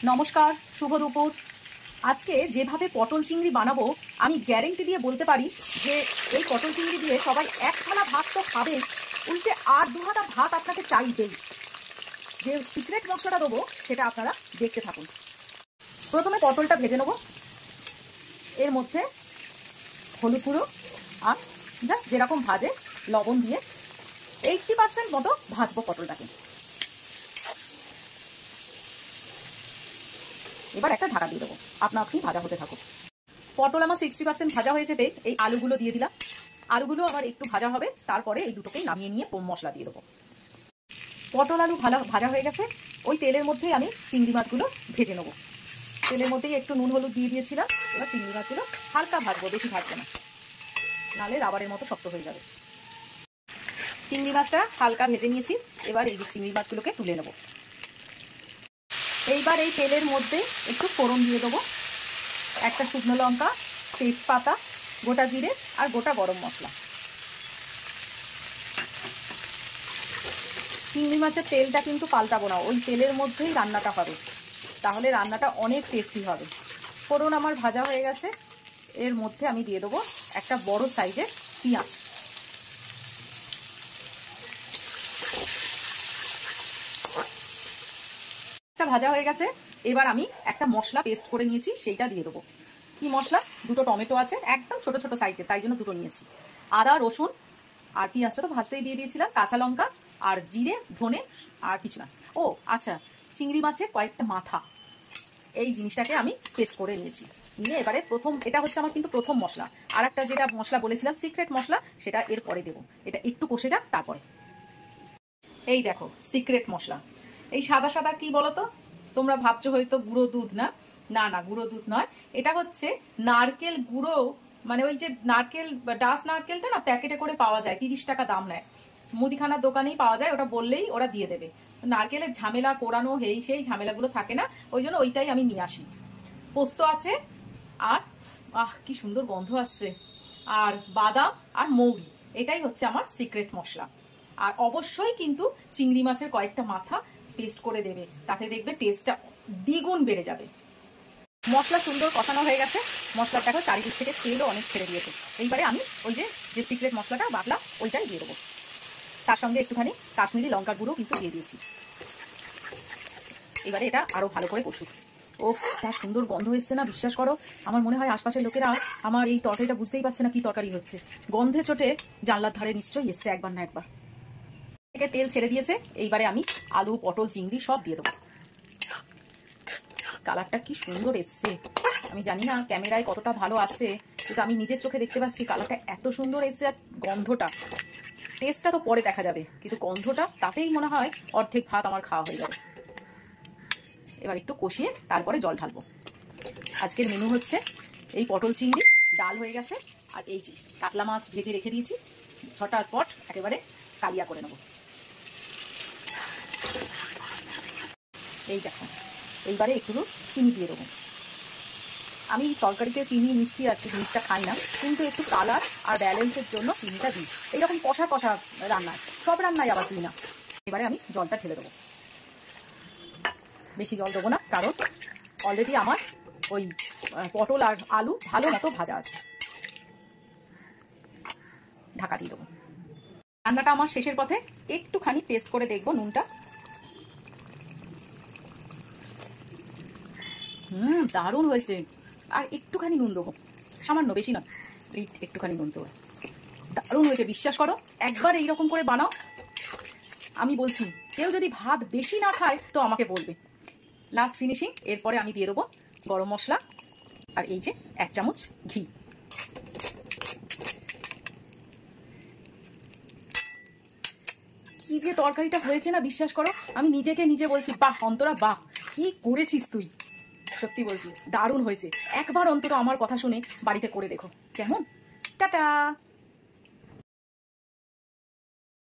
নমস্কার, শুভ দুপুর। আজকে যেভাবে পটল চিংড়ি বানাবো আমি গ্যারেন্টি দিয়ে বলতে পারি যে এই পটল চিংড়ি দিয়ে সবাই এক থালা ভাত তো খাবে, উল্টে আর দু হাতা ভাত আপনাকে চাইবেই। যে সিক্রেট মশলাটা দেবো সেটা আপনারা দেখতে থাকুন। প্রথমে পটলটা ভেজে নেবো। এর মধ্যে হলুদ গুঁড়ো আর জাস্ট যেরকম ভাজে লবণ দিয়ে 80% মতো ভাজবো পটলটাকে। এবার একটা ঢাকা দিয়ে দেবো, আপনি ভাজা হতে থাকুক। পটল আমার 60% ভাজা হয়েছে, এই আলুগুলো দিয়ে দিলাম। আলুগুলো আবার একটু ভাজা হবে, তারপরে এই দুটোকেই নামিয়ে নিয়ে মশলা দিয়ে দেবো। পটল আলু ভাজা হয়ে গেছে। ওই তেলের মধ্যেই আমি চিংড়ি মাছগুলো ভেজে নেবো। তেলের মধ্যেই একটু নুন হলুদ দিয়ে দিয়েছিলাম। এবার চিংড়ি মাছগুলো হালকা ভাজবো, বেশি ভাজবো না, নাহলে রাবারের মতো শক্ত হয়ে যাবে। চিংড়ি মাছটা হালকা ভেজে নিয়েছি। এবার এই চিংড়ি মাছগুলোকে তুলে নেবো। এইবার এই তেলের মধ্যে একটু ফোড়ন দিয়ে দেবো। একটা শুকনো লঙ্কা, তেজপাতা, গোটা জিরে আর গোটা গরম মশলা। চিংড়ি মাছের তেলটা কিন্তু পাল্টাবো না, ওই তেলের মধ্যেই রান্নাটা হবে, তাহলে রান্নাটা অনেক টেস্টি হবে। ফোড়ন আমার ভাজা হয়ে গেছে। এর মধ্যে আমি দিয়ে দেবো একটা বড় সাইজের পেঁয়াজ। ভাজা হয়ে গেছে। এবার আমি একটা মশলা পেস্ট করে নিয়েছি, সেইটা দিয়ে দেবো। কি মশলা? দুটো টমেটো আছে, একদম ছোট ছোট সাইজের, তাই জন্য দুটো নিয়েছি। আদা, রসুন আর পেঁয়াজটা তো ভাজতেই দিয়ে দিয়েছিলাম, কাঁচা লঙ্কা আর জিরে, ধনে আর কিছু না। ও আচ্ছা, চিংড়ি মাছের কয়েকটা মাথা, এই জিনিসটাকে আমি পেস্ট করে নিয়েছি। নিয়ে এবারে এটা হচ্ছে আমার কিন্তু প্রথম মশলা। আর একটা যেটা মশলা বলেছিলাম সিক্রেট মশলা, সেটা এর পরে দেবো। এটা একটু কষে যাক তারপরে। এই দেখো সিক্রেট মশলা। এই সাদা সাদা কি বলতো, তোমরা ভাবছো হয়তো গুঁড়ো দুধ। না না না, গুঁড়ো দুধ নয়, এটা হচ্ছে নারকেল গুঁড়ো। মানে ওই যে নারকেল, ডাস নারকেলটা না প্যাকেটে করে পাওয়া যায়, 30 টাকা দাম নেয়, মুদিখানার দোকানেই পাওয়া যায়। ওটা বললেই ওরা দিয়ে দেবে। নারকেলের ঝামেলা কোরানো সেই ঝামেলাগুলো থাকে না, ওই জন্য ওইটাই আমি নিয়ে আসি। পোস্ত আছে, আর কি সুন্দর গন্ধ আসছে, আর বাদাম আর মৌরি। এটাই হচ্ছে আমার সিক্রেট মশলা। আর অবশ্যই কিন্তু চিংড়ি মাছের কয়েকটা মাথা পেস্ট করে দেবে, তাতে দেখবে টেস্টটা দ্বিগুণ বেড়ে যাবে। মশলা সুন্দর কষানো হয়ে গেছে। মশলা দেখো চারিদিক থেকে তেলও অনেক ছেড়ে দিয়েছে। এইবারে আমি ওই যে সিক্রেট মশলাটা বাটলাম ওইটাই দিয়ে দেবো। তার সঙ্গে একটুখানি কাশ্মীরি লঙ্কার গুঁড়ো কিন্তু দিয়ে দিয়েছি। এবারে এটা আরো ভালো করে কষুক। ও যা সুন্দর গন্ধ এসছে না, বিশ্বাস করো, আমার মনে হয় আশপাশের লোকেরা আমার এই তরকারিটা বুঝতেই পারছে না কি তরকারি হচ্ছে। গন্ধে চোটে জানলার ধারে নিশ্চয়ই এসছে একবার না একবার। তেল ছেড়ে দিয়েছে। এইবারে আমি আলু, পটল, চিংড়ি সব দিয়ে দেবো। কালারটা কি সুন্দর এসছে, আমি জানি না ক্যামেরায় কতটা ভালো আসছে, কিন্তু আমি নিজের চোখে দেখতে পাচ্ছি কালারটা এত সুন্দর এসছে। আর গন্ধটা, টেস্টটা তো পরে দেখা যাবে, কিন্তু গন্ধটা তাতেই মনে হয় অর্ধেক ভাত আমার খাওয়া হয়ে যাবে। এবার একটু কষিয়ে তারপরে জল ঢালবো। আজকের মেনু হচ্ছে এই পটল চিংড়ি, ডাল হয়ে গেছে, আর এই যে কাতলা মাছ ভেজে রেখে দিয়েছি, ঝটাপট একেবারে কালিয়া করে নেব। এই দেখো, এইবারে একটু চিনি দিয়ে দেবো। আমি তরকারিতে চিনি, মিষ্টি আর কি জিনিসটা খাই না, কিন্তু একটু কালার আর ব্যালেন্সের জন্য চিনিটা দিই। এইরকম কষা কষা রান্নায়, সব রান্নায় আবার দিই না। এবারে আমি জলটা ঢেলে দেবো। বেশি জল দেবো না, কারণ অলরেডি আমার ওই পটল আর আলু ভালো মতো ভাজা আছে। ঢাকা দিয়ে দেবো। রান্নাটা আমার শেষের পথে, একটুখানি টেস্ট করে দেখবো নুনটা। দারুণ হয়েছে। আর একটুখানি নুন দেবো, সামান্য, বেশি না, একটুখানি নুন দেবো। দারুণ হয়েছে, বিশ্বাস করো, একবার এইরকম করে বানাও। আমি বলছি, কেউ যদি ভাত বেশি না খায় তো আমাকে বলবে। লাস্ট ফিনিশিং, এরপরে আমি দিয়ে দেবো গরম মশলা আর এই যে 1 চামচ ঘি। কি যে তরকারিটা হয়েছে না, বিশ্বাস করো, আমি নিজেকে নিজে বলছি, বাহ অন্তরা, বাহ কি করেছিস তুই। সত্যি বলছি, দারুণ হয়েছে। একবার অন্তত আমার কথা শুনে বাড়িতে করে দেখো কেমন। টাটা।